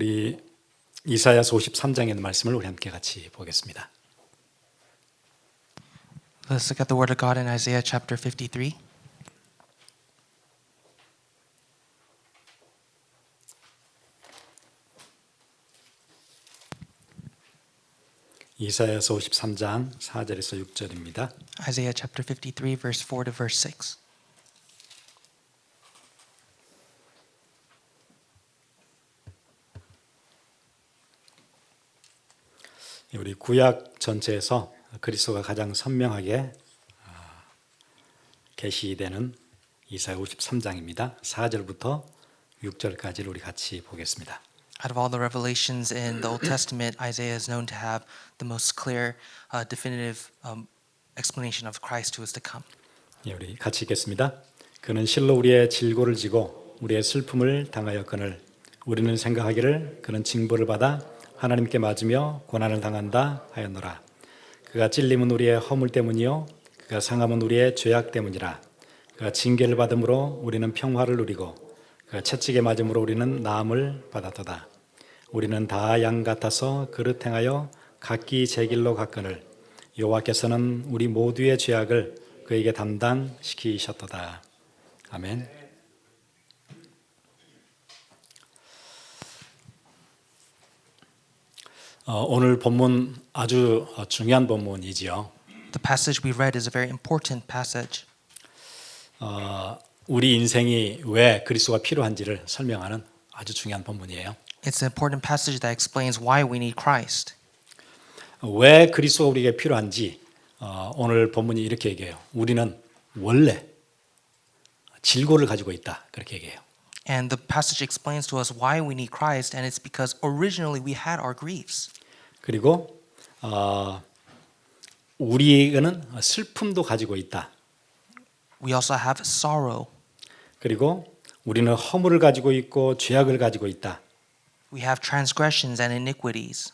우리 이사야서 53장에 있는 말씀을 우리 함께 같이 보겠습니다. Let's look at the word of God in Isaiah chapter 53. 이사야서 53장 4절에서 6절입니다. Isaiah chapter 53 verse 4 to verse 6. 우리 구약 전체에서 그리스도가 가장 선명하게 계시되는 이사야 53장입니다. 4절부터 6절까지를 우리 같이 보겠습니다. Out of all the revelations in the Old Testament, Isaiah is known to have the most clear, definitive explanation of Christ who is to come. 우리 같이 읽겠습니다. 그는 실로 우리의 질고를 지고 우리의 슬픔을 당하였거늘 우리는 생각하기를 그는 징벌을 받아 하나님께 맞으며 고난을 당한다 하였노라. 그가 찔림은 우리의 허물 때문이요 그가 상함은 우리의 죄악 때문이라. 그가 징계를 받음으로 우리는 평화를 누리고 그가 채찍에 맞음으로 우리는 나음을 받았도다. 우리는 다 양 같아서 그릇 행하여 각기 제 길로 갔거늘 여호와께서는 우리 모두의 죄악을 그에게 담당시키셨도다. 아멘. 오늘 본문 아주 중요한 본문이지요. The passage we read is a very important passage. 우리 인생이 왜 그리스도가 필요한지를 설명하는 아주 중요한 본문이에요. It's an important passage that explains why we need Christ. 왜 그리스도가 우리에게 필요한지 오늘 본문이 이렇게 얘기해요. 우리는 원래 질고를 가지고 있다. 그렇게 얘기해요. And the passage explains to us why we need Christ, and it's because originally we had our griefs. 그리고 우리는 슬픔도 가지고 있다. We also have sorrow. 그리고 우리는 허물을 가지고 있고 죄악을 가지고 있다. We have transgressions and iniquities.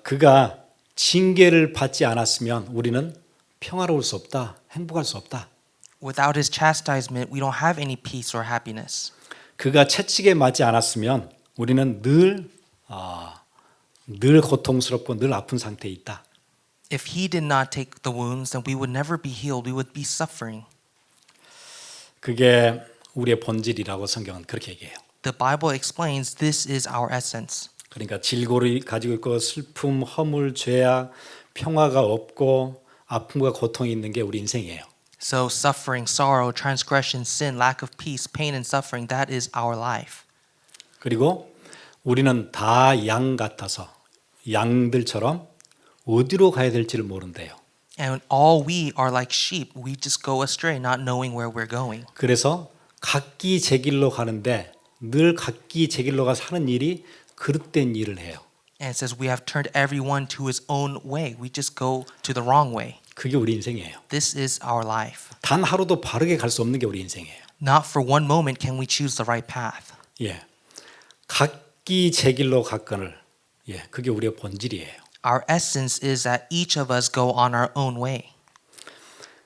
그가 징계를 받지 않았으면 우리는 평화로울 수 없다. 행복할 수 없다. Without his chastisement, we don't have any peace or happiness. 그가 채찍에 맞지 않았으면 우리는 늘 고통스럽고 늘 아픈 상태에 있다. If he did not take the wounds, then we would never be healed. We would be suffering. 그게 우리의 본질이라고 성경은 그렇게 얘기해요. The Bible explains this is our essence. 그러니까 질고를 가지고 있고 슬픔, 허물, 죄악, 평화가 없고 아픔과 고통이 있는 게 우리 인생이에요. So suffering, sorrow, transgression, sin, lack of peace, pain and suffering, that is our life. 그리고 우리는 다 양 같아서 양들처럼 어디로 가야 될지를 모른대요. And all we are like sheep. We just go astray, not knowing where we're going. 그래서 각기 제 길로 가는데 늘 각기 제 길로 가서 하는 일이 그릇된 일을 해요. And it says we have turned everyone to his own way. We just go to the wrong way. 그게 우리 인생이에요. This is our life. 단 하루도 바르게 갈 수 없는 게 우리 인생이에요. Not for one moment can we choose the right path. 예, 각기 제 길로 갔거늘 예, 그게 우리의 본질이에요. Our essence is that each of us go on our own way.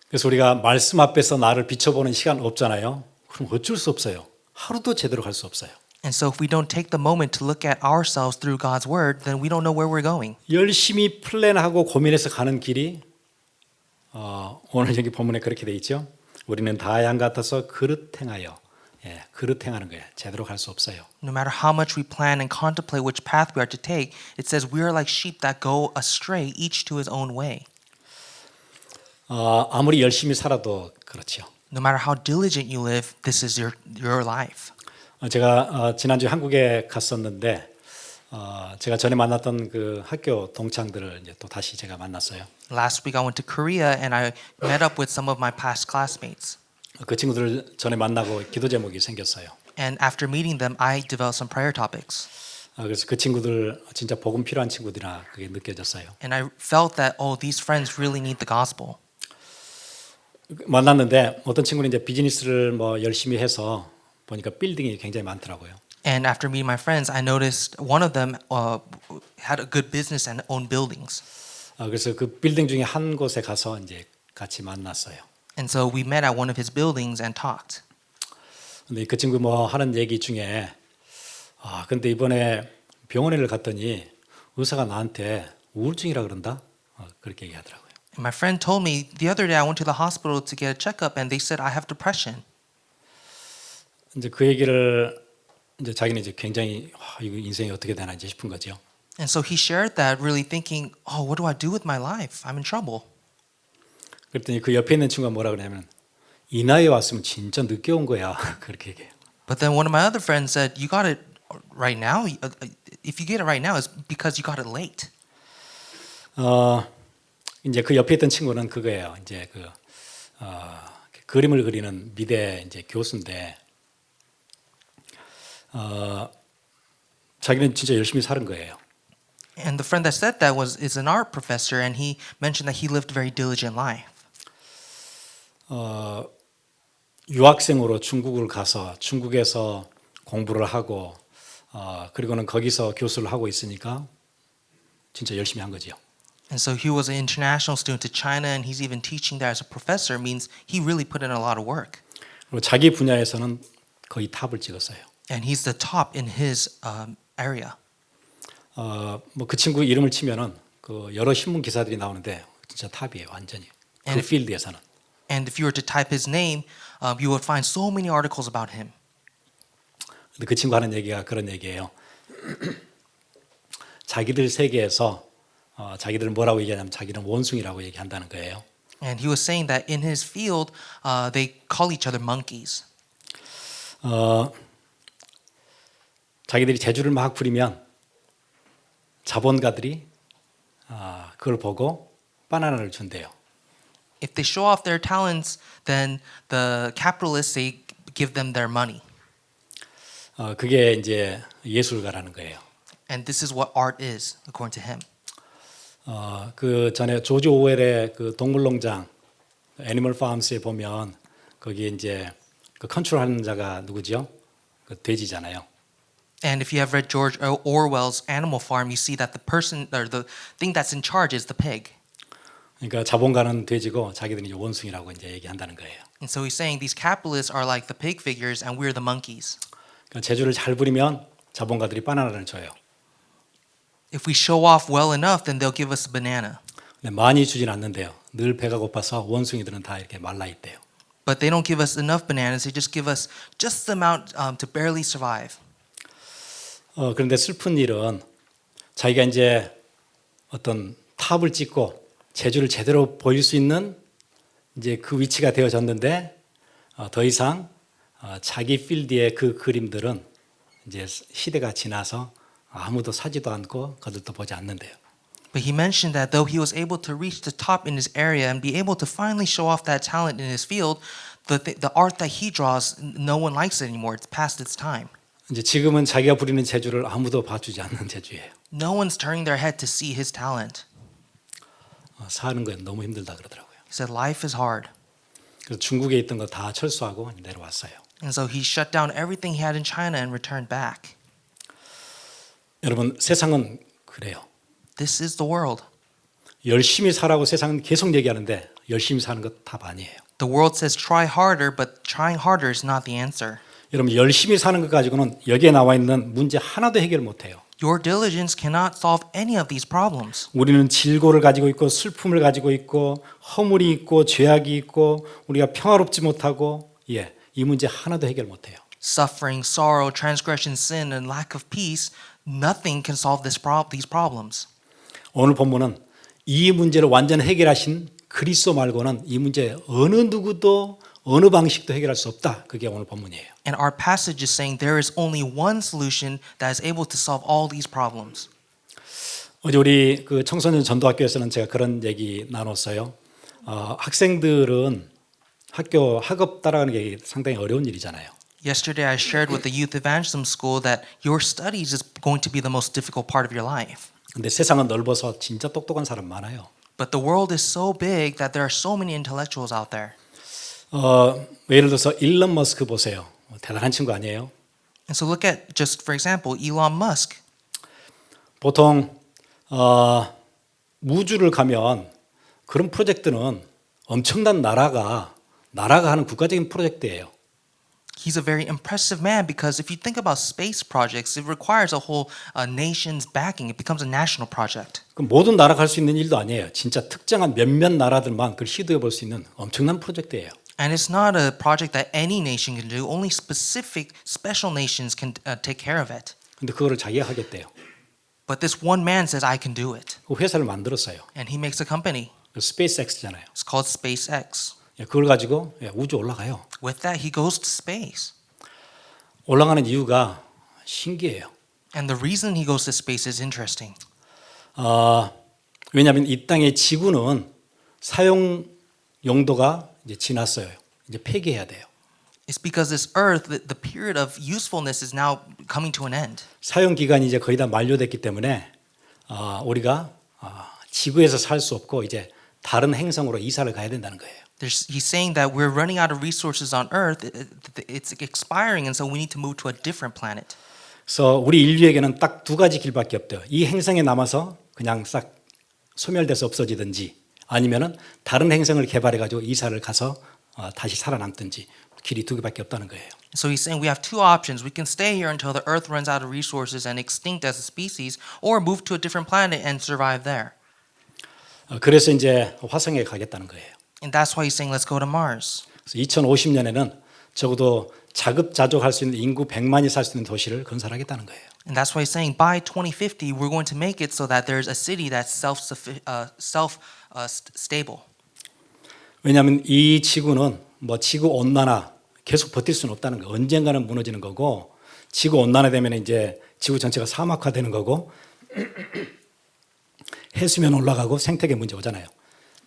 그래서 우리가 말씀 앞에서 나를 비춰보는 시간 없잖아요. 그럼 어쩔 수 없어요. 하루도 제대로 갈 수 없어요. And so if we don't take the moment to look at ourselves through God's word, then we don't know where we're going. 열심히 플랜하고 고민해서 가는 길이 오늘 여기 본문에 그렇게 돼 있죠. 우리는 다 양 같아서 그릇 행하여 예, 그릇 행하는 거예요. 제대로 갈 수 없어요. No matter how much we plan and contemplate which path we are to take, it says we are like sheep that go astray, each to his own way. 아무리 열심히 살아도 그렇죠. No matter how diligent you live, this is your life. 제가 지난주에 한국에 갔었는데 제가 전에 만났던 그 학교 동창들을 이제 또 다시 제가 만났어요. Last week I went to Korea and I met up with some of my past classmates. 그 친구들을 전에 만나고 기도 제목이 생겼어요. And after meeting them, I developed some prayer topics. 그래서 그 친구들 진짜 복음 필요한 친구들이라 그게 느껴졌어요. And I felt that these friends really need the gospel. 만났는데 어떤 친구는 이제 비즈니스를 뭐 열심히 해서 보니까 빌딩이 굉장히 많더라고요. And after meeting my friends, I noticed one of them had a good business and owned buildings. 그래서 그 빌딩 중에 한 곳에 가서 이제 같이 만났어요. And so we met at one of his buildings and talked. 근데 그 친구 뭐 하는 얘기 중에 근데 이번에 병원에 갔더니 의사가 나한테 우울증이라 그런다. 그렇게 얘기하더라고요. And my friend told me the other day I went to the hospital to get a checkup and they said I have depression. 이제 그 얘기를 이제 자기는 이제 굉장히 이거 인생이 어떻게 되나 이제 싶은 거죠. And so he shared that really thinking, oh, what do I do with my life? I'm in trouble. 그랬더니 그 옆에 있는 친구가 뭐라 그러냐면 이 나이에 왔으면 진짜 늦게 온 거야. 그렇게 얘기해요. But then one of my other friends said, you got it right now? If you get it right now, it's because you got it late. 이제 그 옆에 있던 친구는 그거예요. 이제 그림을 그리는 미대 이제 교수인데 자기는 진짜 열심히 사는 거예요. And the friend that said that is an art professor, and he mentioned that he lived a very diligent life. 유학생으로 중국을 가서 중국에서 공부를 하고 그리고는 거기서 교수를 하고 있으니까 진짜 열심히 한 거지요. And so he was an international student to China, and he's even teaching there as a professor. Means he really put in a lot of work. 그리고 자기 분야에서는 거의 탑을 찍었어요. And he's the top in his area. 뭐 그 친구 이름을 치면은 그 여러 신문 기사들이 나오는데 진짜 탑이에요, 완전히. 그 필드에서는. And if you were to type his name, you would find so many articles about him. 근데 그 친구 하는 얘기가 그런 얘기예요. 자기들 세계에서 자기들은 뭐라고 얘기하냐면 자기는 원숭이라고 얘기한다는 거예요. And he was saying that in his field, they call each other monkeys. 자기들이 재주를 막 부리면 자본가들이 그걸 보고 바나나를 준대요. If they show off their talents, then the capitalists they give them their money. 그게 이제 예술가라는 거예요. And this is what art is, according to him. 그 전에 조지 오웰의 그 동물농장 애니멀 파움스에 보면 거기에 이제 그 컨트롤하는 자가 누구죠? 그 돼지잖아요. And if you have read George Orwell's Animal Farm, you see that the person or the thing that's in charge is the pig. 그러니까 자본가는 돼지고 자기들은 이제 원숭이라고 이제 얘기한다는 거예요. And so he's saying these capitalists are like the pig figures, and we're the monkeys. 그러니까 재주를 잘 부리면 자본가들이 바나나를 줘요. If we show off well enough, then they'll give us a banana. 근데 많이 주진 않는데요. 늘 배가 고파서 원숭이들은 다 이렇게 말라 있대요. But they don't give us enough bananas. They just give us just the amount to barely survive. 그런데 슬픈 일은 자기가 이제 어떤 탑을 찍고 재주를 제대로 보일 수 있는 이제 그 위치가 되어졌는데 더 이상 자기 필드의 그 그림들은 이제 시대가 지나서 아무도 사지도 않고 거들떠 보지 않는데요. But he mentioned that though he was able to reach the top in his area and be able to finally show off that talent in his field, the art that he draws, no one likes it anymore. It's past its time. 이제 지금은 자기가 부리는 재주를 아무도 봐주지 않는 재주예요. No one's turning their head to see his talent. 사는 건 너무 힘들다 그러더라고요. He said life is hard. 그래서 중국에 있던 거 다 철수하고 내려왔어요. And so he shut down everything he had in China and returned back. 여러분 세상은 그래요. This is the world. 열심히 살라고 세상은 계속 얘기하는데 열심히 사는 것 답 아니에요. The world says try harder, but trying harder is not the answer. 여러분 열심히 사는 것 가지고는 여기에 나와 있는 문제 하나도 해결 못해요. Your diligence cannot solve any of these problems. 우리는 질고를 가지고 있고 슬픔을 가지고 있고 허물이 있고 죄악이 있고 우리가 평화롭지 못하고 이 문제 하나도 해결 못해요. Suffering, sorrow, transgression, sin, and lack of peace, nothing can solve these problems. 오늘 본문은 이 문제를 완전 해결하신 그리스도 말고는 이 문제 어느 누구도 어느 방식도 해결할 수 없다. 그게 오늘 본문이에요. And our passage is saying there is only one solution that is able to solve all these problems. 어제 우리 그 청소년 전도학교에서는 제가 그런 얘기 나눴어요. 학생들은 학업 따라가는 게 상당히 어려운 일이잖아요. Yesterday I shared with the youth evangelism school that your studies is going to be the most difficult part of your life. 근데 세상은 넓어서 진짜 똑똑한 사람 많아요. But the world is so big that there are so many intellectuals out there. 예를 들어서 일론 머스크 보세요. 대단한 친구 아니에요? And so look at just for example Elon Musk. 보통 우주를 가면 그런 프로젝트는 엄청난 나라가 하는 국가적인 프로젝트예요. He's a very impressive man because if you think about space projects, it requires a whole nation's backing. It becomes a national project. 그 모든 나라가 할 수 있는 일도 아니에요. 진짜 특정한 몇몇 나라들만 그걸 시도해 볼 수 있는 엄청난 프로젝트예요. And it's not a project that any nation can do. Only specific, special nations can take care of it. 근데 그거를 자기가 하겠대요. But this one man says, I can do it. 그 회사를 만들었어요. And he makes a company. 스페이스X잖아요. It's called SpaceX. 그걸 가지고 우주 올라가요. With that, he goes to space. 올라가는 이유가 신기해요. And the reason he goes to space is interesting. 왜냐하면 이 땅의 지구는 사용 용도가 이제 지났어요. 이제 폐기해야 돼요. It's because this earth, the period of usefulness is now coming to an end. 사용 기간이 이제 거의 다 만료됐기 때문에 우리가 지구에서 살 수 없고 이제 다른 행성으로 이사를 가야 된다는 거예요. He's saying that we're running out of resources on Earth. It's expiring, and so we need to move to a different planet. 그래서 우리 인류에게는 딱 두 가지 길밖에 없대요. 이 행성에 남아서 그냥 싹 소멸돼서 없어지든지 아니면은 다른 행성을 개발해 가지고 이사를 가서 다시 살아남든지 길이 두 개밖에 없다는 거예요. So he's saying we have two options. We can stay here until the Earth runs out of resources and extinct as a species, or move to a different planet and survive there. 그래서 이제 화성에 가겠다는 거예요. And that's why he's saying let's go to Mars. 그래서 2050년에는 적어도 자급자족할 수 있는 인구 100만이 살 수 있는 도시를 건설하겠다는 거예요. And that's why he's saying by 2050 we're going to make it so that there's a city that's self-stable. 왜냐하면 이 지구는 뭐 지구 온난화 계속 버틸 수는 없다는 거예요. 언젠가는 무너지는 거고 지구 온난화 되면 이제 지구 전체가 사막화되는 거고 해수면 올라가고 생태계 문제 오잖아요.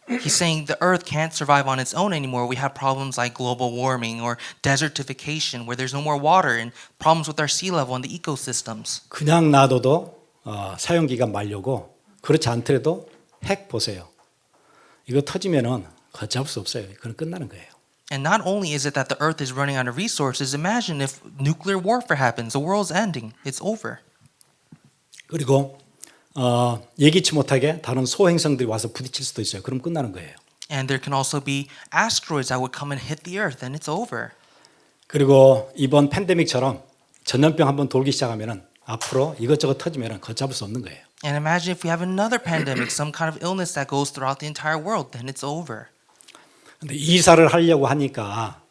He's saying the Earth can't survive on its own anymore. We have problems like global warming or desertification, where there's no more water, and problems with our sea level and the ecosystems. 그냥 놔둬도 사용 기간 만료고 그렇지 않더라도 핵 보세요. 이거 터지면은 걷잡을 수 없어요. 그건 끝나는 거예요. And not only is it that the Earth is running out of resources, imagine if nuclear warfare happens. The world's ending. It's over. 그리고 예기치 못하게 다른 소행성들이 와서 부딪힐 수도 있어요. 그럼 끝나는 거예요. And there can also be asteroids that would come and hit the Earth, and it's over. 그리고 이번 팬데믹처럼 전염병 한번 돌기 시작하면은 앞으로 이것저것 터지면은 걷잡을 수 없는 거예요. And imagine if we have another pandemic, some kind of illness that goes throughout the entire world, then it's over. 근데 이사를 하려고 하니까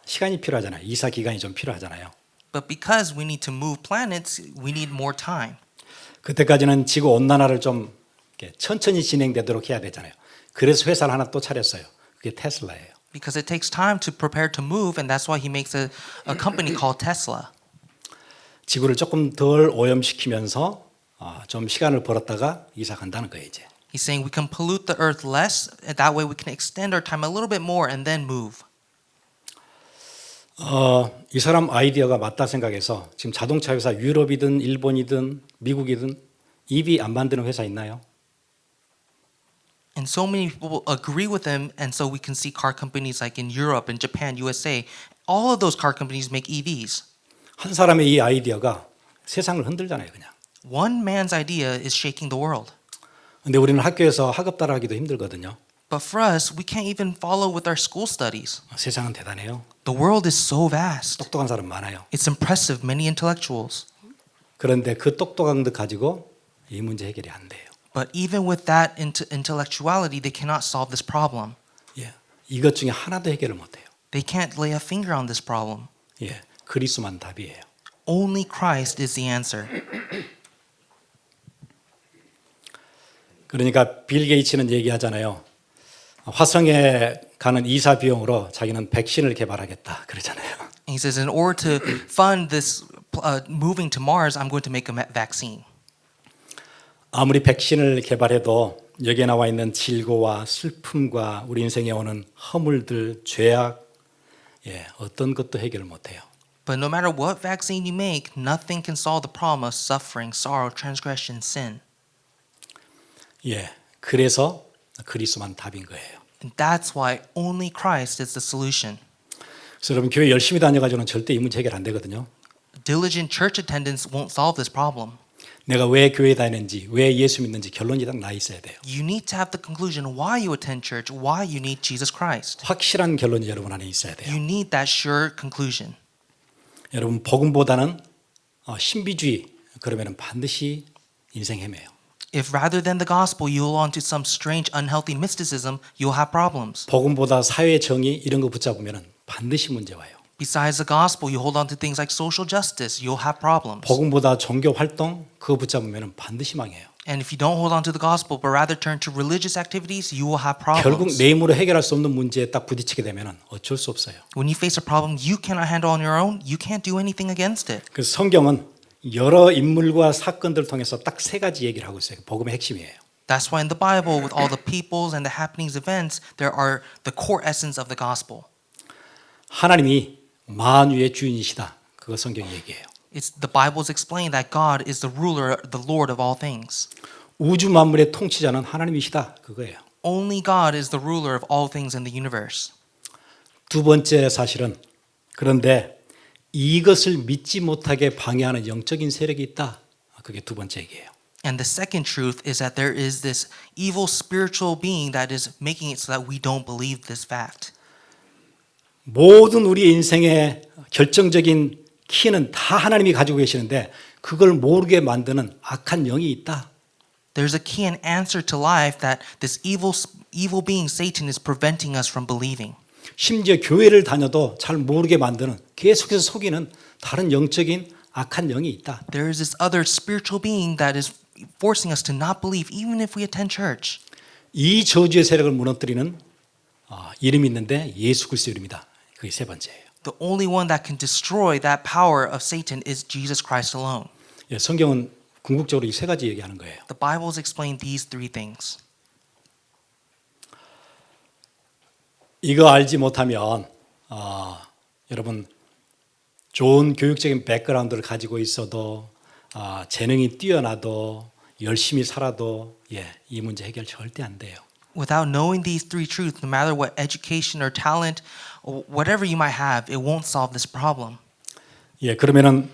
시간이 필요하잖아요. 이사 기간이 좀 필요하잖아요. But because we need to move planets, we need more time. 그때까지는 지구 온난화를 좀 이렇게 천천히 진행되도록 해야 되잖아요. 그래서 회사를 하나 또 차렸어요. 그게 테슬라예요. Because it takes time to prepare to move, and that's why he makes a company called Tesla. 지구를 조금 덜 오염시키면서 좀 시간을 벌었다가 이사 간다는 거예요, 이제. He's saying we can pollute the earth less, and that way we can extend our time a little bit more and then move. 이 사람 아이디어가 맞다 생각해서 지금 자동차 회사 유럽이든 일본이든 미국이든 EV 안 만드는 회사 있나요? And so many people agree with him, and so we can see car companies like in Europe and Japan, USA, all of those car companies make EVs. 한 사람의 이 아이디어가 세상을 흔들잖아요, 그냥. One man's idea is shaking the world. 근데 우리는 학교에서 학업 따라하기도 힘들거든요. But for us, we can't even follow with our school studies. 세상은 대단해요. The world is so vast. 똑똑한 사람 많아요. It's impressive, many intellectuals. 그런데 그 똑똑한 것 가지고 이 문제 해결이 안 돼요. But even with that intellectuality, they cannot solve this problem. 예, 이것 중에 하나도 해결을 못 해요. They can't lay a finger on this problem. 예, 그리스도만 답이에요. Only Christ is the answer. 그러니까 빌 게이츠는 얘기하잖아요. 화성에 가는 이사 비용으로 자기는 백신을 개발하겠다 그러잖아요. He says, in order to fund this moving to Mars, I'm going to make a vaccine. 아무리 백신을 개발해도 여기에 나와 있는 질고와 슬픔과 우리 인생에 오는 허물들, 죄악, 어떤 것도 해결을 못해요. But no matter what vaccine you make, nothing can solve the problem of suffering, sorrow, transgression, sin. 예, 그래서 그리스도만 답인 거예요. And that's why only Christ is the solution. 그래서 여러분 교회 열심히 다녀가지고는 절대 이 문제 해결 안 되거든요. Diligent church attendance won't solve this problem. 내가 왜 교회 다니는지, 왜 예수 믿는지 결론이 딱 나 있어야 돼요. You need to have the conclusion why you attend church, why you need Jesus Christ. 확실한 결론이 여러분 안에 있어야 돼요. You need that sure conclusion. 여러분 복음보다는 신비주의 그러면은 반드시 인생 헤매요. If rather than the gospel you hold on to some strange unhealthy mysticism, you'll have problems. 복음보다 사회 정의 이런 거 붙잡으면은 반드시 문제 와요. Besides the gospel, you hold on to things like social justice, you'll have problems. 복음보다 종교 활동 그거 붙잡으면은 반드시 망해요. And if you don't hold on to the gospel but rather turn to religious activities, you will have 결국 problems. 내 힘으로 해결할 수 없는 문제에 딱 부딪히게 되면은 어쩔 수 없어요. When you face a problem you cannot handle on your own, you can't do anything against it. 그래서 성경은 여러 인물과 사건들을 통해서 딱 세 가지 얘기를 하고 있어요. 복음의 핵심이에요. That's why in the Bible, with all the peoples and the happenings, events, there are the core essence of the gospel. 하나님이 만유의 주인이시다. 그거 성경이 얘기해요. It's the Bible's explained that God is the ruler, the Lord of all things. 우주 만물의 통치자는 하나님이시다. 그거예요. Only God is the ruler of all things in the universe. 두 번째 사실은 그런데 이것을 믿지 못하게 방해하는 영적인 세력이 있다. 그게 두 번째 얘기예요. And the second truth is that there is this evil spiritual being that is making it so that we don't believe this fact. 모든 우리 인생의 결정적인 키는 다 하나님이 가지고 계시는데 그걸 모르게 만드는 악한 영이 있다. There's a key and answer to life that this evil being Satan is preventing us from believing. 심지어 교회를 다녀도 잘 모르게 만드는 계속해서 속이는 다른 영적인 악한 영이 있다. There is this other spiritual being that is forcing us to not believe even if we attend church. 이 저주의 세력을 무너뜨리는 이름이 있는데 예수 그리스도 이름이다. 그게 세 번째예요. The only one that can destroy that power of Satan is Jesus Christ alone. 예, 성경은 궁극적으로 이 세 가지 얘기하는 거예요. The Bible has explained these three things. 이거 알지 못하면 여러분 좋은 교육적인 백그라운드를 가지고 있어도 재능이 뛰어나도 열심히 살아도 이 문제 해결 절대 안 돼요. Without knowing these three truths, no matter what education or talent or whatever you might have, it won't solve this problem. 예, 그러면은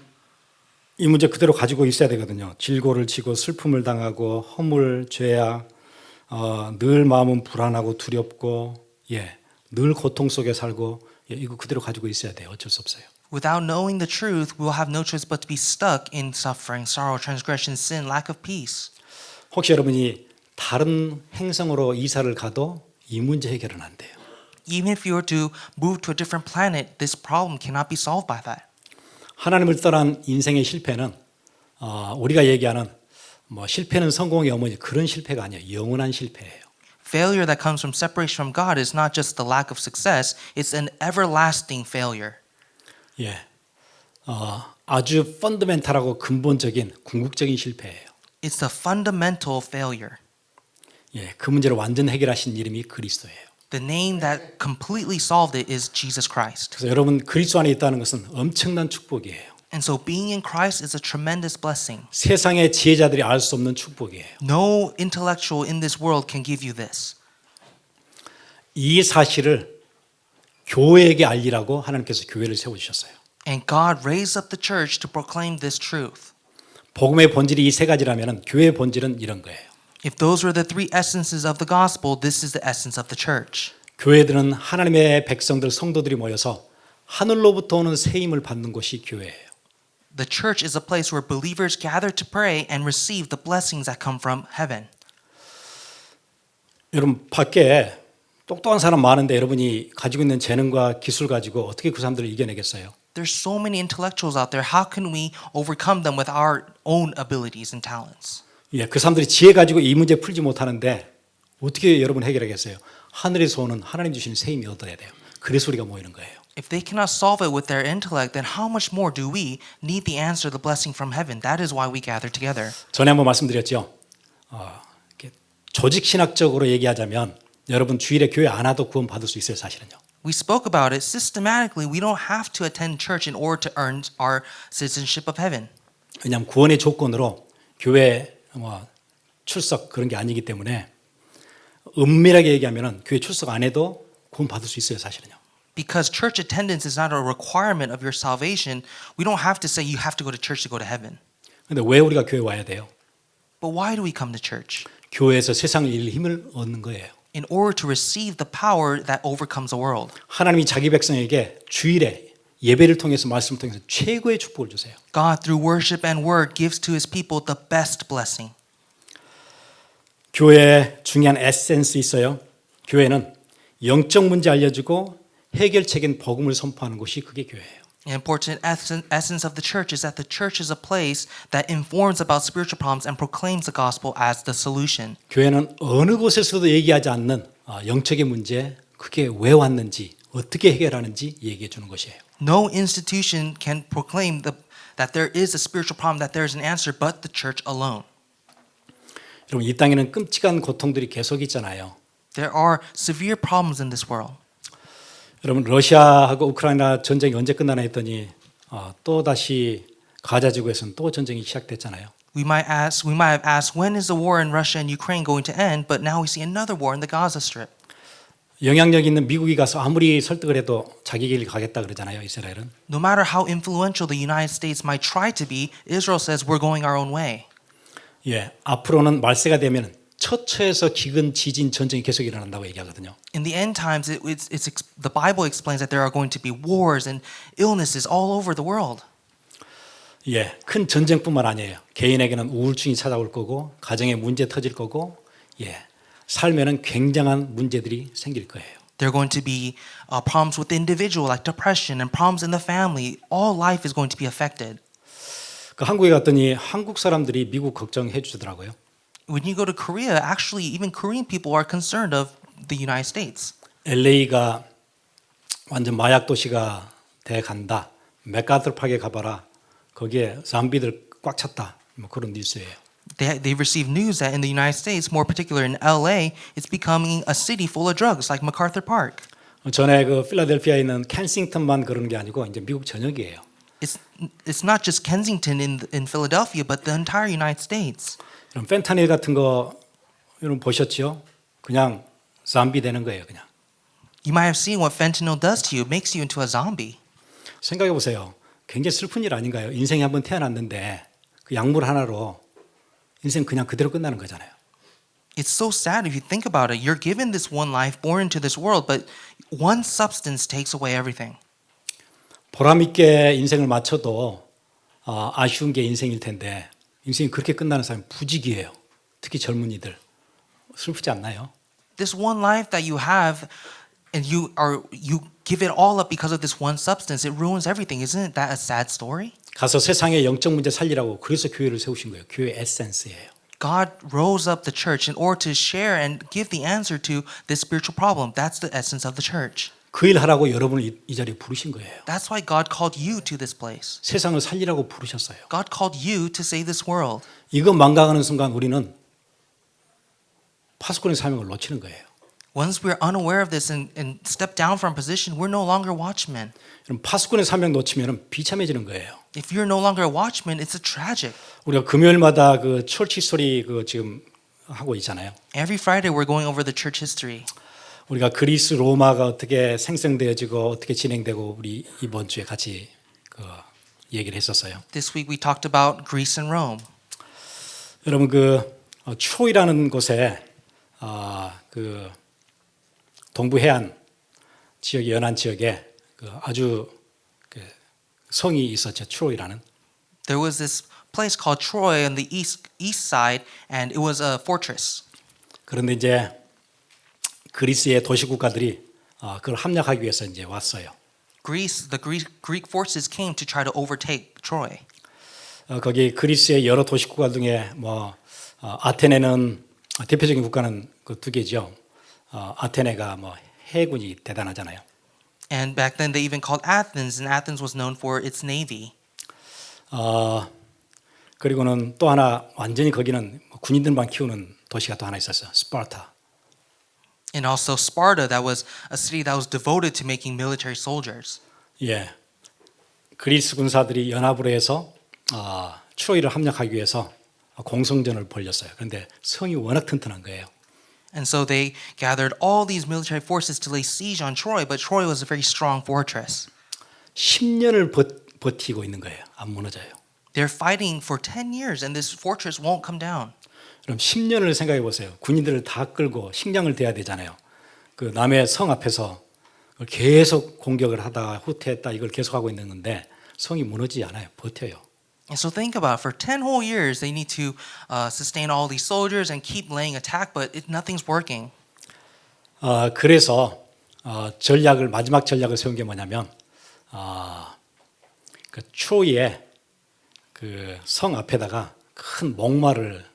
이 문제 그대로 가지고 있어야 되거든요. 질고를 지고 슬픔을 당하고 허물, 죄악, 늘 마음은 불안하고 두렵고, 늘 고통 속에 살고, 이거 그대로 가지고 있어야 돼요. 어쩔 수 없어요. Without knowing the truth, we will have no choice but to be stuck in suffering, sorrow, transgression, sin, lack of peace. 혹시 여러분이 다른 행성으로 이사를 가도 이 문제 해결은 안 돼요. Even if you were to move to a different planet, this problem cannot be solved by that. 하나님을 떠난 인생의 실패는 우리가 얘기하는 실패는 성공의 어머니 그런 실패가 아니에요. 영원한 실패예요. Failure that comes from separation from God is not just the lack of success, it's an everlasting failure. 예, 아주 펀더멘탈하고 근본적인 궁극적인 실패예요. It's a fundamental failure. 예, 그 문제를 완전 해결하신 이름이 그리스도예요. The name that completely solved it is Jesus Christ. 그래서 여러분 그리스도 안에 있다는 것은 엄청난 축복이에요. And so being in Christ is a tremendous blessing. 세상의 지혜자들이 알 수 없는 축복이에요. No intellectual in this world can give you this. 이 사실을 교회에게 알리라고 하나님께서 교회를 세워주셨어요. And God raised up the church to proclaim this truth. 복음의 본질이 이 세 가지라면 교회의 본질은 이런 거예요. If those were the three essences of the gospel, this is the essence of the church. 교회들은 하나님의 백성들, 성도들이 모여서 하늘로부터 오는 새 힘을 받는 곳이 교회예요. The church is a place where believers gather to pray and receive the blessings that come from heaven. 여러분 밖에 똑똑한 사람 많은데 여러분이 가지고 있는 재능과 기술 가지고 어떻게 그 사람들을 이겨내겠어요? There's so many intellectuals out there. How can we overcome them with our own abilities and talents? 예, 그 사람들이 지혜 가지고 이 문제 풀지 못하는데 어떻게 여러분 해결하겠어요? 하늘에서 오는 하나님 주시는 새 힘이 얻어야 돼요. 그래서 우리가 모이는 거예요. If they cannot solve it with their intellect, then how much more do we need the answer, the blessing from heaven? That is why we gather together. 전에 한번 말씀드렸죠. 조직 신학적으로 얘기하자면 여러분 주일에 교회 안 와도 구원 받을 수 있어요, 사실은요. We spoke about it systematically. We don't have to attend church in order to earn our citizenship of heaven. 왜냐하면 구원의 조건으로 교회 출석 그런 게 아니기 때문에 은밀하게 얘기하면은 교회 출석 안 해도 구원 받을 수 있어요, 사실은요. Because church attendance is not a requirement of your salvation, we don't have to say you have to go to church to go to heaven. 근데 왜 우리가 교회 와야 돼요? But why do we come to church? 교회에서 세상을 이길 힘을 얻는 거예요. In order to receive the power that overcomes the world. 하나님이 자기 백성에게 주일에 예배를 통해서 말씀을 통해서 최고의 축복을 주세요. God, through worship and word, gives to his people the best blessing. 교회에 중요한 에센스 있어요. 교회는 영적 문제 알려주고 해결책인 복음을 선포하는 곳이 그게 교회예요. An important essence of the church is that the church is a place that informs about spiritual problems and proclaims the gospel as the solution. 교회는 어느 곳에서도 얘기하지 않는 영적인 문제, 그게 왜 왔는지, 어떻게 해결하는지 얘기해 주는 것이에요. No institution can proclaim that there is a spiritual problem, that there is an answer, but the church alone. 여러분, 이 땅에는 끔찍한 고통들이 계속 있잖아요. There are severe problems in this world. 여러분, 러시아하고 우크라이나 전쟁이 언제 끝나나 했더니 또 다시 가자 지구에서는 또 전쟁이 시작됐잖아요. We might have asked, when is the war in Russia and Ukraine going to end? But now we see another war in the Gaza Strip. 영향력 있는 미국이 가서 아무리 설득을 해도 자기 길 가겠다 그러잖아요, 이스라엘은. No matter how influential the United States might try to be, Israel says we're going our own way. 예, 앞으로는 말세가 되면 처처에서 기근, 지진, 전쟁이 계속 일어난다고 얘기하거든요. In the end times, the Bible explains that there are going to be wars and illnesses all over the world. 예, 큰 전쟁뿐만 아니에요. 개인에게는 우울증이 찾아올 거고, 가정에 문제 터질 거고, 예, 삶에는 굉장한 문제들이 생길 거예요. There are going to be problems with the individual, like depression, and problems in the family. All life is going to be affected. 그 한국에 갔더니 한국 사람들이 미국 걱정해 주더라고요. When you go to Korea, actually, even Korean people are concerned of the United States. LA가 완전 마약 도시가 돼 간다. 맥가더 파크에 가봐라. 거기에 잠비들 꽉 찼다. 뭐 그런 뉴스예요. They receive news that in the United States, more particular in LA, it's becoming a city full of drugs, like MacArthur Park. 전에 그 필라델피아에 있는 켄싱턴만 그러는 게 아니고 이제 미국 전역이에요. It's not just Kensington in Philadelphia, but the entire United States. 그럼 펜타닐 같은 거 여러분 보셨죠? 그냥 잠비 되는 거예요, 그냥. You might have seen what fentanyl does to you. It makes you into a zombie. 생각해 보세요. 굉장히 슬픈 일 아닌가요? 인생에 한번 태어났는데 그 약물 하나로 인생 그냥 그대로 끝나는 거잖아요. It's so sad if you think about it. You're given this one life, born into this world, but one substance takes away everything. 보람 있게 인생을 마쳐도 아쉬운 게 인생일 텐데 인생이 그렇게 끝나는 사람이 부직이에요. 특히 젊은이들. 슬프지 않나요? This one life that you have, and you give it all up because of this one substance, it ruins everything. Isn't that a sad story? 가서 세상의 영적 문제 살리라고 그래서 교회를 세우신 거예요. 교회 에센스예요. God rose up the church in order to share and give the answer to this spiritual problem. That's the essence of the church. 그 일 하라고 여러분을 이 자리에 부르신 거예요. That's why God called you to this place. 세상을 살리라고 부르셨어요. God called you to save this world. 이거 망각하는 순간 우리는 파수꾼의 사명을 놓치는 거예요. Once we're unaware of this and step down from position, we're no longer watchmen. 그럼 파수꾼의 사명 놓치면 비참해지는 거예요. If you're no longer a watchman, it's a tragic. 우리가 금요일마다 그 철치 스토리 그 지금 하고 있잖아요. Every Friday we're going over the church history. 우리가 그리스 로마가 어떻게 생성되어지고 어떻게 진행되고 우리 이번 주에 같이 그 얘기를 했었어요. This week we talked about Greece and Rome. 여러분 그 트로이라는 곳에 그 동부 해안 지역 연안 지역에 그 아주 그 성이 있었죠. 트로이라는. There was this place called Troy on the east side, and it was a fortress. 그런데 이제 그리스의 도시 국가들이 그걸 함락하기 위해서 이제 왔어요. The Greek forces came to try to overtake Troy. 거기 그리스의 여러 도시 국가 중에 뭐 아테네는 대표적인 국가는 그 두 개죠. 아테네가 뭐 해군이 대단하잖아요. And back then they even called Athens, and Athens was known for its navy. 그리고는 또 하나 완전히 거기는 군인들만 키우는 도시가 또 하나 있었어요. 스파르타. And also Sparta, that was a city that was devoted to making military soldiers. 예, 그리스 군사들이 연합으로 해서 트로이를 함락하기 위해서 공성전을 벌였어요. 그런데 성이 워낙 튼튼한 거예요. And so they gathered all these military forces to lay siege on Troy, but Troy was a very strong fortress. 10년을 버티고 있는 거예요. 안 무너져요. They're fighting for 10 years, and this fortress won't come down. 그럼 10년을 생각해 보세요. 군인들을 다 끌고 식량을 대야 되잖아요. 그 남의 성 앞에서 계속 공격을 하다가 후퇴했다 이걸 계속하고 있는 건데 성이 무너지지 않아요. 버텨요. And so think about it. For 10 whole years, they need to sustain all these soldiers and keep laying attack, but nothing's working. 그래서 마지막 전략을 세운 게 뭐냐면 그 추위에 그 성 앞에다가 큰 목마를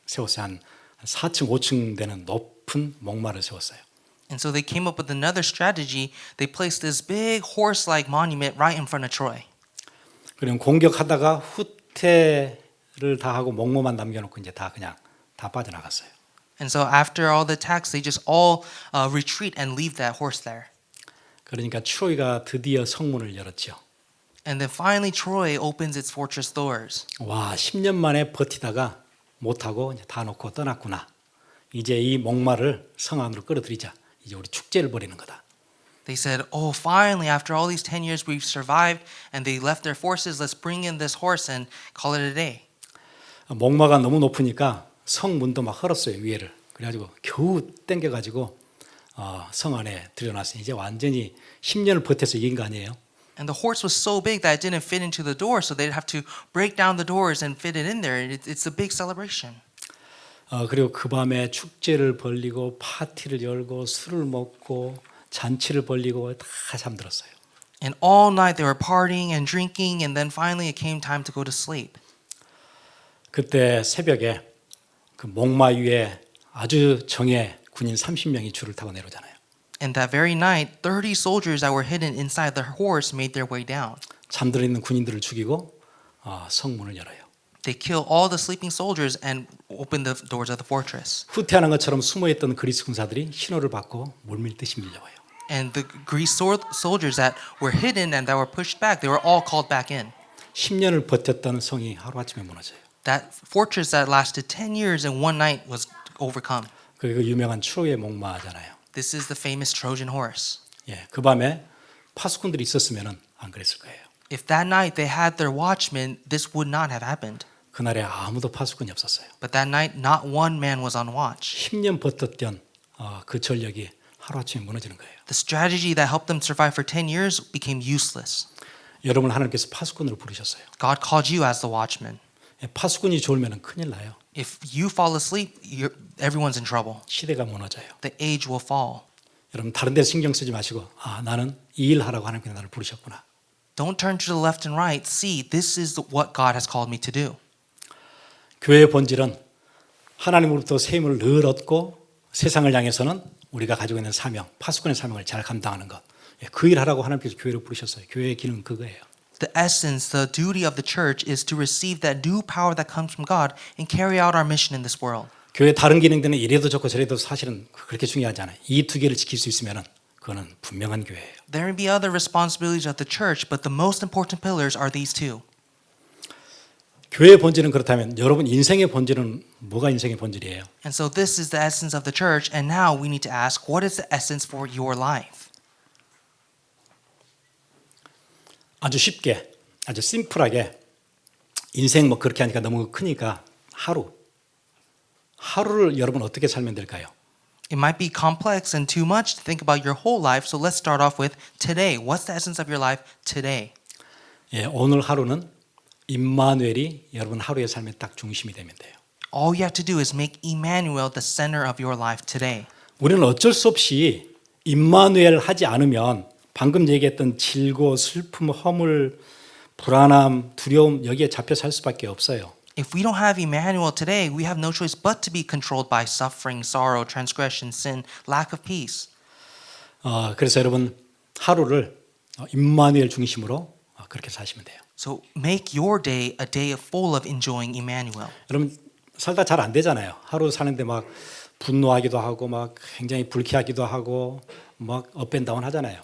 세웠어요. 한 4층, 5층 되는 높은 목마를 세웠어요. And so they came up with another strategy. They placed this big horse-like monument right in front of Troy. 그리고 공격하다가 후퇴를 다 하고 목모만 남겨놓고 이제 다 그냥 다 빠져나갔어요. And so after all the attacks, they just all retreat and leave that horse there. 그러니까 추위가 드디어 성문을 열었죠. And then finally, Troy opens its fortress doors. 와, 10년 만에 버티다가 못하고 이제 다 놓고 떠났구나. 이제 이 목마를 성 안으로 끌어들이자. 이제 우리 축제를 벌이는 거다. They said, "Oh, finally, after all these 10 years, we've survived." And they left their forces. Let's bring in this horse and call it a day. 목마가 너무 높으니까 성문도 막 헐었어요, 위에를. 그래가지고 겨우 땡겨가지고 성 안에 들여놨어요. 이제 완전히 10년을 버텨서 이긴 거 아니에요? And the horse was so big that it didn't fit into the door, so they'd have to break down the doors and fit it in there. It's a big celebration. 그리고 그 밤에 축제를 벌리고 파티를 열고 술을 먹고 잔치를 벌리고 다 잠들었어요. And all night they were partying and drinking, and then finally it came time to go to sleep. 그때 새벽에 그 목마 위에 아주 정예 군인 30명이 줄을 타고 내려오잖아요. And that very night, 30 soldiers that were hidden inside the horse made their way down. 잠들어 있는 군인들을 죽이고 성문을 열어요. They kill all the sleeping soldiers and open the doors of the fortress. 후퇴하는 것처럼 숨어있던 그리스 군사들이 신호를 받고 물밀듯이 밀려와요. And the Greece soldiers that were hidden and that were pushed back, they were all called back in. 10년을 버텼던 성이 하루아침에 무너져요. That fortress that lasted 10 years in one night was overcome. 그리고 유명한 추로의 목마잖아요. This is the famous Trojan horse. 예, 그 밤에 파수꾼들이 있었으면은 안 그랬을 거예요. If that night they had their watchmen, this would not have happened. 그날에 아무도 파수꾼이 없었어요. But that night, not one man was on watch. 10년 버텼던 그 전력이 하루아침에 무너지는 거예요. The strategy that helped them survive for 10 years became useless. 여러분 하나님께서 파수꾼으로 부르셨어요. God called you as the watchman. 예, 파수꾼이 졸면은 큰일 나요. If you fall asleep, everyone's in trouble. 시대가 무너져요. The age will fall. 여러분 다른 데 신경 쓰지 마시고 나는 이 일 하라고 하나님께서 나를 부르셨구나. Don't turn to the left and right. See, this is what God has called me to do. 교회의 본질은 하나님으로부터 새 힘을 늘 얻고 세상을 향해서는 우리가 가지고 있는 사명, 파수꾼의 사명을 잘 감당하는 것. 그 일 하라고 하나님께서 교회를 부르셨어요. 교회의 기능은 그거예요. The essence, the duty of the church is to receive that new power that comes from God and carry out our mission in this world. 교회 다른 기능들은 이래도 좋고 저래도 사실은 그렇게 중요하지 않아요. 이 두 개를 지킬 수 있으면은 그거는 분명한 교회예요. There may be other responsibilities of the church, but the most important pillars are these two. 교회의 본질은 그렇다면 여러분 인생의 본질은 뭐가 인생의 본질이에요? And so this is the essence of the church, and now we need to ask, what is the essence for your life? 아주 쉽게, 아주 심플하게 인생 뭐 그렇게 하니까 너무 크니까 하루를 여러분 어떻게 살면 될까요? It might be complex and too much to think about your whole life, so let's start off with today. What's the essence of your life today? 예, 오늘 하루는 임마누엘이 여러분 하루의 삶의 딱 중심이 되면 돼요. All you have to do is make Emmanuel the center of your life today. 우리는 어쩔 수 없이 임마누엘 하지 않으면 방금 얘기했던 질고 슬픔, 허물, 불안함, 두려움 여기에 잡혀 살 수밖에 없어요. If we don't have Emmanuel today, we have no choice but to be controlled by suffering, sorrow, transgression, sin, lack of peace. 그래서 여러분 하루를 임마누엘 중심으로 그렇게 사시면 돼요. So make your day a day full of enjoying Emmanuel. 여러분 살다 잘 안 되잖아요. 하루 사는데 막 분노하기도 하고 막 굉장히 불쾌하기도 하고 막 업앤다운 하잖아요.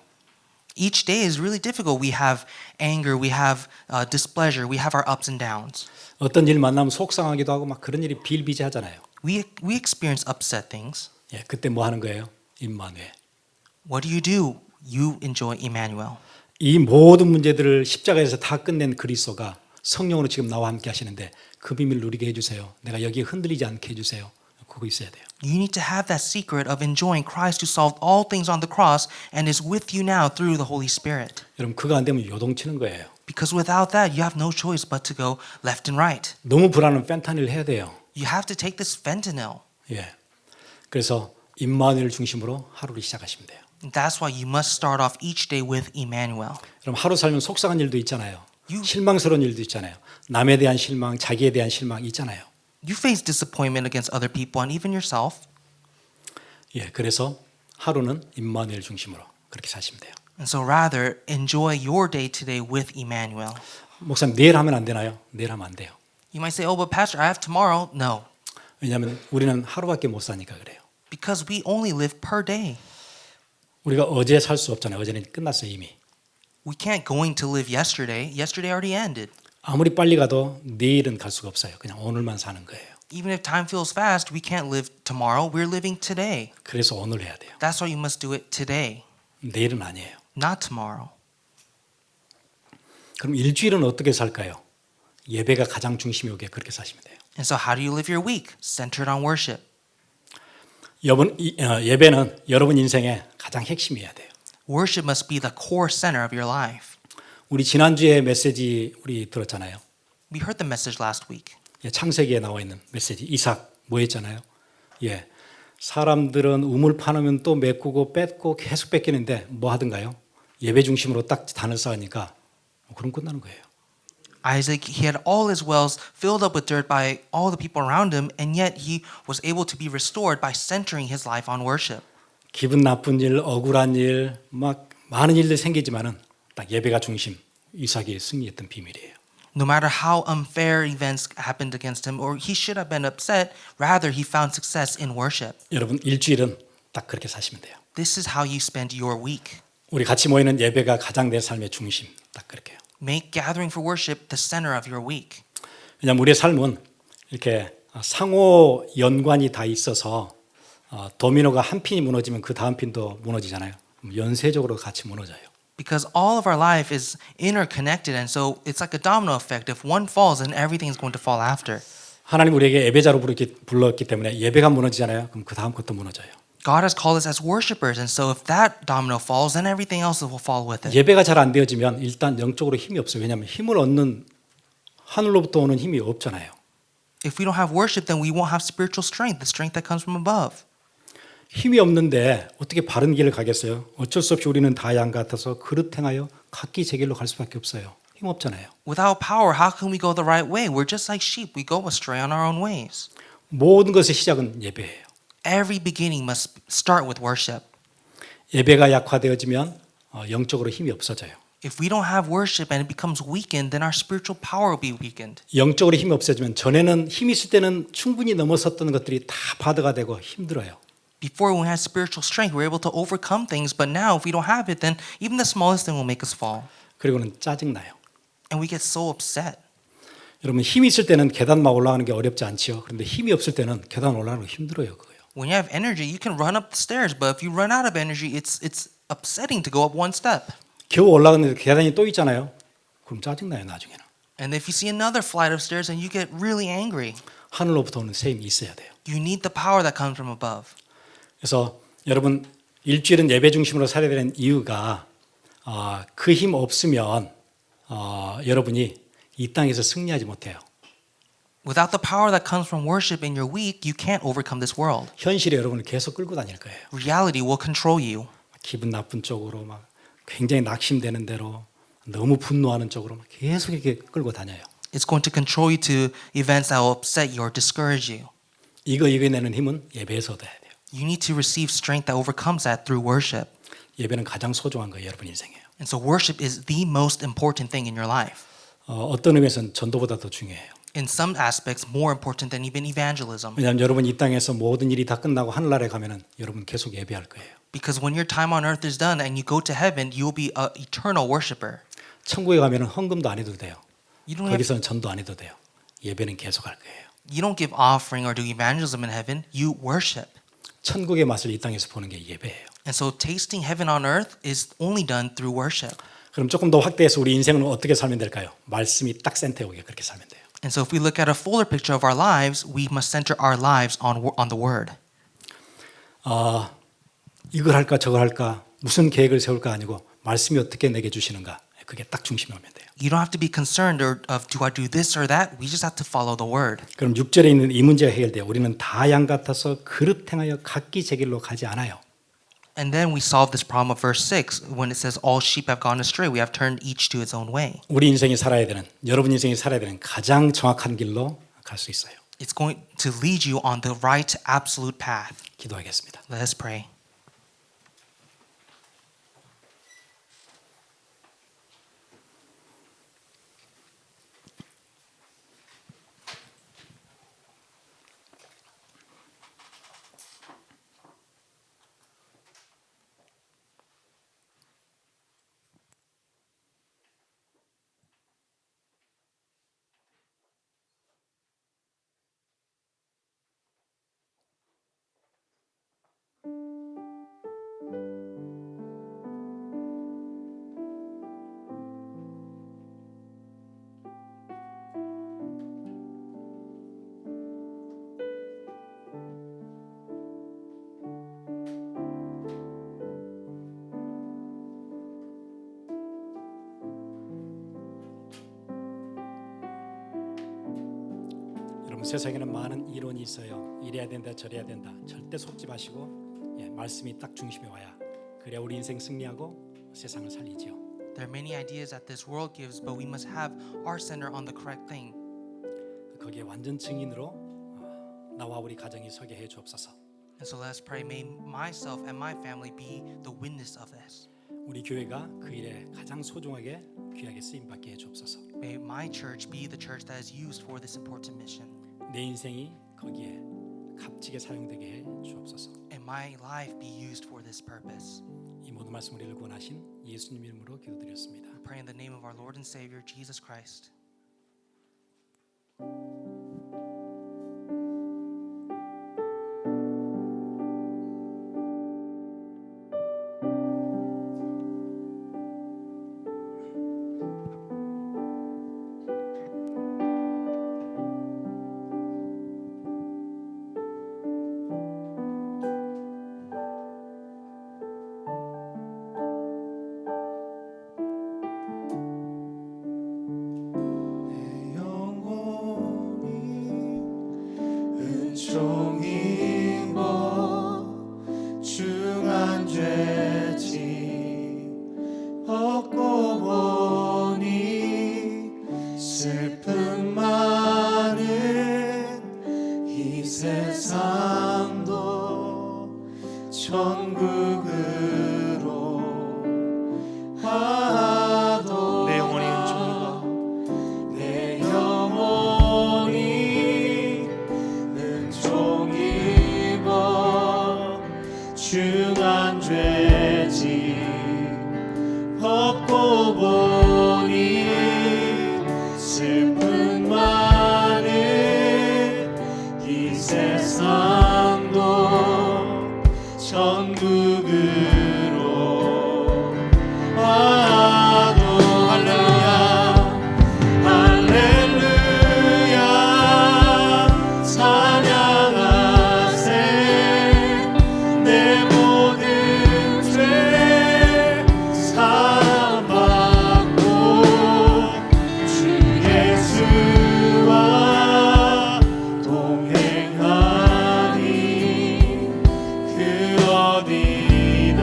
Each day is really difficult. We have anger, we have displeasure, we have our ups and downs. 어떤 일 만나면 속상하기도 하고 막 그런 일이 비일비재하잖아요. We experience upset things. 예, 그때 뭐 하는 거예요? 임마누엘. What do? You enjoy Emmanuel. 이 모든 문제들을 십자가에서 다 끝낸 그리스도가 성령으로 지금 나와 함께 하시는데 그 비밀 누리게 해주세요. 내가 여기에 흔들리지 않게 해주세요. 그거 있어야 돼요. You need to have that secret of enjoying Christ who solved all things on the cross and is with you now through the Holy Spirit. 여러분 그거 안 되면 요동치는 거예요. Because without that, you have no choice but to go left and right. 너무 불안한 펜타닐 해야 돼요. You have to take this fentanyl. 예. 그래서 임마누엘 중심으로 하루를 시작하시면 돼요. And that's why you must start off each day with Emmanuel. 그럼 하루 살면 속상한 일도 있잖아요. You- 실망스러운 일도 있잖아요. 남에 대한 실망, 자기에 대한 실망 있잖아요. You face disappointment against other people and even yourself. 예, 그래서 하루는 임마누엘 중심으로 그렇게 사시면 돼요. And so rather, enjoy your day today with Emmanuel. 목사님 내일 하면 안 되나요? 내일 하면 안 돼요. You might say, oh, but Pastor, I have tomorrow. No, 왜냐하면 우리는 하루밖에 못 사니까 그래요. because we only live per day. 우리가 어제 살 수 없잖아요. 어제는 끝났어요 이미. We can't going to live yesterday. Yesterday already ended. 아무리 빨리 가도 내일은 갈 수가 없어요. 그냥 오늘만 사는 거예요. Even if time feels fast, we can't live tomorrow. We're living today. 그래서 오늘 해야 돼요. That's why you must do it today, 내일은 아니에요. not tomorrow. 그럼 일주일은 어떻게 살까요? 예배가 가장 중심이 오게 그렇게 사시면 돼요. And so how do you live your week? Centered on worship. 예배는 여러분 인생의 가장 핵심이어야 돼요. Worship must be the core center of your life. 우리 지난주에 메시지 우리 들었잖아요. We heard the message last week. 예, 창세기에 나와 있는 메시지 이삭 뭐 했잖아요. 예, 사람들은 우물 파놓으면 또 메꾸고 뺏고 계속 뺏기는데 뭐 하든가요? 예배 중심으로 딱 단을 쌓으니까 그럼 끝나는 거예요. Isaac, he had all his wells filled up with dirt by all the people around him, and yet he was able to be restored by centering his life on worship. 기분 나쁜 일, 억울한 일, 막 많은 일들이 생기지만은 딱 예배가 중심, 이삭이 승리했던 비밀이에요. No matter how unfair events happened against him, or he should have been upset, rather he found success in worship. 여러분 일주일은 딱 그렇게 사시면 돼요. This is how you spend your week. 우리 같이 모이는 예배가 가장 내 삶의 중심, 딱 그렇게요. Make gathering for worship the center of your week. 왜냐하면 우리의 삶은 이렇게 상호 연관이 다 있어서 도미노가 한 핀이 무너지면 그 다음 핀도 무너지잖아요. 연쇄적으로 같이 무너져요. Because all of our life is interconnected, and so it's like a domino effect. If one falls, then everything's going to fall after. 하나님 우리에게 예배자로 불렀기 때문에 예배가 무너지잖아요. 그럼 그 다음 것도 무너져요. God has called us as worshipers, and so if that domino falls, then everything else will fall with it. 예배가 잘 안 되어지면 일단 영적으로 힘이 없어요. 왜냐하면 힘을 얻는 하늘로부터 오는 힘이 없잖아요. If we don't have worship, then we won't have spiritual strength, the strength that comes from above. 힘이 없는데 어떻게 바른 길을 가겠어요? 어쩔 수 없이 우리는 다 양 같아서 그릇 행하여 각기 제 길로 갈 수밖에 없어요. 힘 없잖아요. Without power, how can we go the right way? We're just like sheep. We go astray on our own ways. 모든 것의 시작은 예배예요. Every beginning must start with worship. 예배가 약화되어지면 영적으로 힘이 없어져요. If we don't have worship and it becomes weakened, then our spiritual power will be weakened. 영적으로 힘이 없어지면 전에는 힘이 있을 때는 충분히 넘어섰던 것들이 다 바드가 되고 힘들어요. Before, when we had spiritual strength, we were able to overcome things. But now, if we don't have it, then even the smallest thing will make us fall. 그리고는 짜증나요. And we get so upset. 여러분 힘이 있을 때는 계단 막 올라가는 게 어렵지 않지요. 그런데 힘이 없을 때는 계단 올라가는 거 힘들어요. 그거요. When you have energy, you can run up the stairs. But if you run out of energy, it's upsetting to go up one step. 겨우 올라가는데 계단이 또 있잖아요. 그럼 짜증나요 나중에는. And if you see another flight of stairs, then you get really angry. 하늘로부터 오는 새 힘이 있어야 돼요. You need the power that comes from above. 그래서 여러분 일주일은 예배 중심으로 살아야 되는 이유가 그 힘 없으면 여러분이 이 땅에서 승리하지 못해요. Without the power that comes from worship in your week, you can't overcome this world. 현실이 여러분을 계속 끌고 다닐 거예요. Reality will control you. 기분 나쁜 쪽으로 막 굉장히 낙심되는 대로 너무 분노하는 쪽으로 막 계속 이렇게 끌고 다녀요. It's going to control you to events that will upset you or discourage you. 이거 이겨내는 힘은 예배에서 얻어야 돼요. You need to receive strength that overcomes that through worship. 예배는 가장 소중한 거예요, 여러분 인생에요. And so worship is the most important thing in your life. 어떤 의미에서는 전도보다 더 중요해요. In some aspects, more important than even evangelism. 왜냐하면 여러분 이 땅에서 모든 일이 다 끝나고 하늘나라에 가면은 여러분 계속 예배할 거예요. Because when your time on earth is done and you go to heaven, you will be an eternal worshiper. 천국에 가면은 헌금도 안 해도 돼요. You don't have, 거기서는 전도 안 해도 돼요. 예배는 계속 할 거예요. you don't give offering or do evangelism in heaven. You worship. 천국의 맛을 이 땅에서 보는 게 예배예요. And so tasting heaven on earth is only done through worship. 그럼 조금 더 확대해서 우리 인생은 어떻게 살면 될까요? 말씀이 딱 센터에 오게 그렇게 살면 돼요. And so if we look at a fuller picture of our lives, we must center our lives on the word. 이걸 할까 저걸 할까 무슨 계획을 세울까 아니고 말씀이 어떻게 내게 주시는가 그게 딱 중심에 오면 돼요. You don't have to be concerned of do I do this or that? We just have to follow the word. 그럼 6절에 있는 이 문제가 해결돼요. 우리는 다 양 같아서 그릇 행하여 각기 제 길로 가지 않아요. And then we solve this problem of verse 6 when it says all sheep have gone astray. We have turned each to its own way. 우리 인생이 살아야 되는 여러분 인생이 살아야 되는 가장 정확한 길로 갈 수 있어요. It's going to lead you on the right absolute path. 기도하겠습니다. Let us pray. 여러분 세상에는 많은 이론이 있어요. 이래야 된다 저래야 된다. 절대 속지 마시고 말씀이 딱 중심에 와야 그래야 우리 인생 승리하고 세상을 살리지요. There are many ideas that this world gives, but we must have our center on the correct thing. 거기에 완전 증인으로 나와 우리 가정이 서게 해 주옵소서. And so let us pray, may myself and my family be the witness of this. 우리 교회가 그 일에 가장 소중하게 귀하게 쓰임 받게 해 주옵소서. May my church be the church that is used for this important mission. 내 인생이 거기에 값지게 사용되게 해 주옵소서. And my life be used for this purpose. 이 모든 말씀을 읽고 나신 예수님 이름으로 기도드렸습니다. We pray in the name of our Lord and Savior Jesus Christ. 중한 죄지 벗고 보니 슬픔 많은 이 세상도 천국으로 와도 할렐루야 할렐루야 찬양하세 내 모든 죄 사함받고 주 예수와 동행하니 그 어디나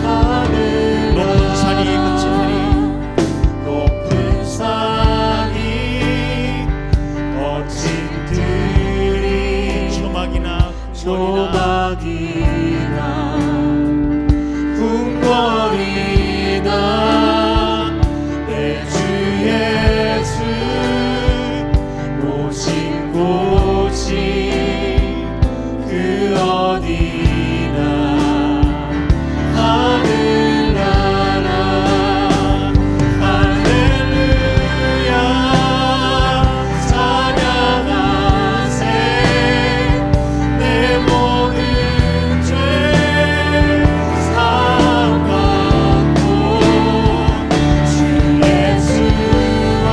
하늘 높은 산이 그치니 높은 산이 거친 들이 조막이나 궁궐이나 내 주 예수 모신 곳이 그 어디나 하늘나라 할렐루야 찬양하세 내 모든 죄 사함받고 주 예수와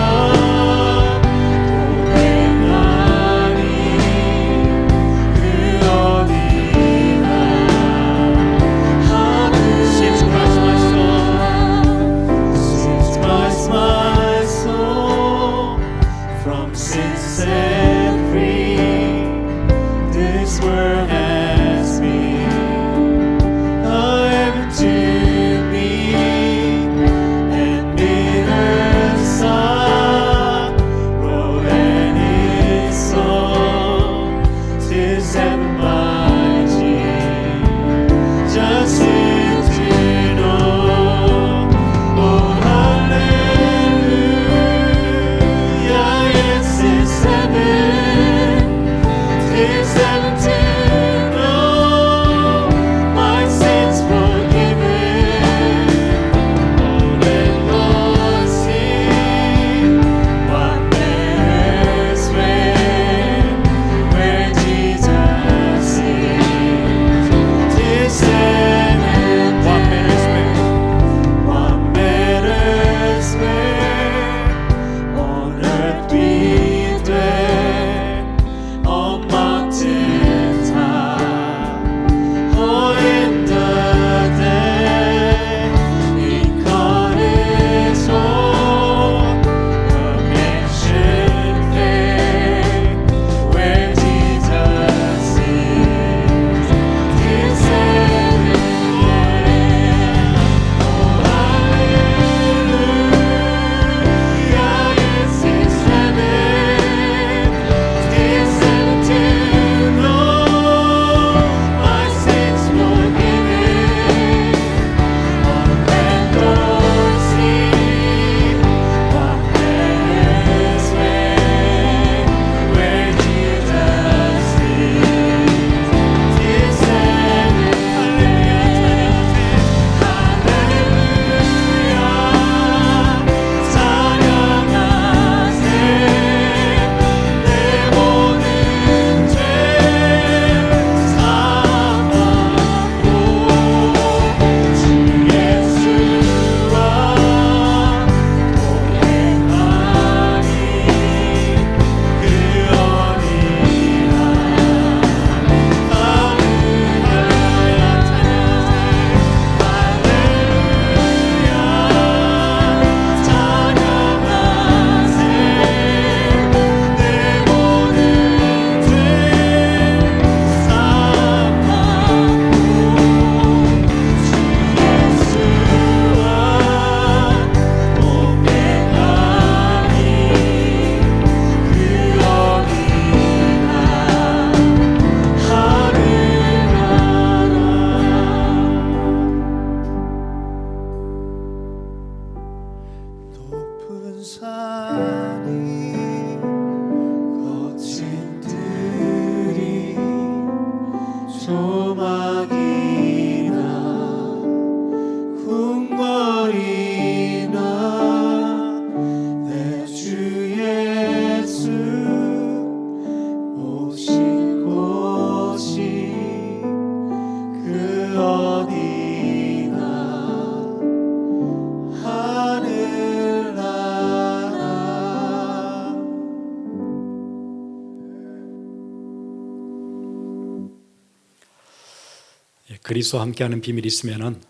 그리스도와 함께하는 비밀이 있으면은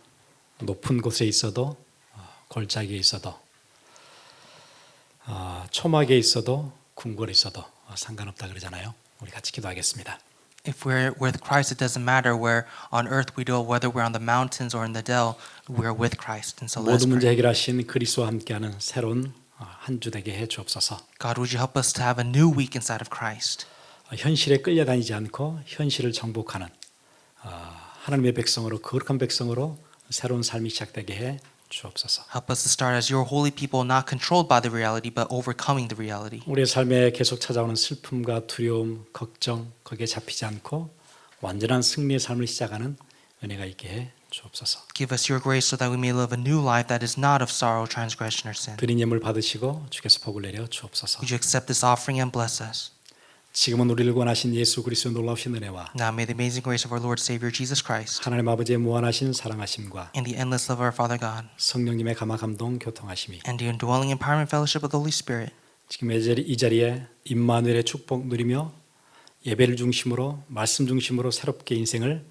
높은 곳에 있어도 골짜기에 있어도 초막에 있어도 궁궐에 있어도 상관없다 그러잖아요. 우리 같이 기도하겠습니다. If we're with Christ, it doesn't matter where on earth we dwell, whether we're on the mountains or in the dell, we're with Christ. And so let's 모든 문제 pray. 해결하신 그리스도와 함께하는 새로운 한 주 되게 해 주옵소서. God, would you help us to have a new week inside of Christ? 현실에 끌려다니지 않고 현실을 정복하는 하나님의 백성으로 거룩한 백성으로 새로운 삶이 시작되게 해 주옵소서. Help us to start as your holy people, not controlled by the reality, but overcoming the reality. 우리의 삶에 계속 찾아오는 슬픔과 두려움, 걱정 거기에 잡히지 않고 완전한 승리의 삶을 시작하는 은혜가 있게 해 주옵소서. Give us your grace so that we may live a new life that is not of sorrow, transgression, or sin. 드린 예물 받으시고 주께서 복을 내려 주옵소서. Would you accept this offering and bless us? 지금은 우리를 구원하신 예수 그리스도의 놀라우신 은혜와 Now may the amazing grace of our Lord Savior Jesus Christ 하나님 아버지의 무한하신 사랑하심과 and the endless love of our Father God 성령님의 감화 감동 교통하심이 and the indwelling empowerment fellowship of the Holy Spirit 지금 이 자리에 임마누엘의 축복 누리며 예배를 중심으로 말씀 중심으로 새롭게 인생을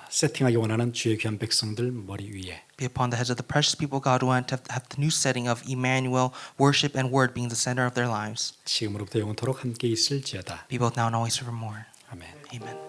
세팅하기 원하는 주의 귀한 백성들 머리 위에 be upon the heads of the precious people God who want to have the new setting of Emmanuel, worship and word being the center of their lives. 지금으로부터 영원토록 함께 있을지어다. Be both now and always forevermore. 아멘. Amen.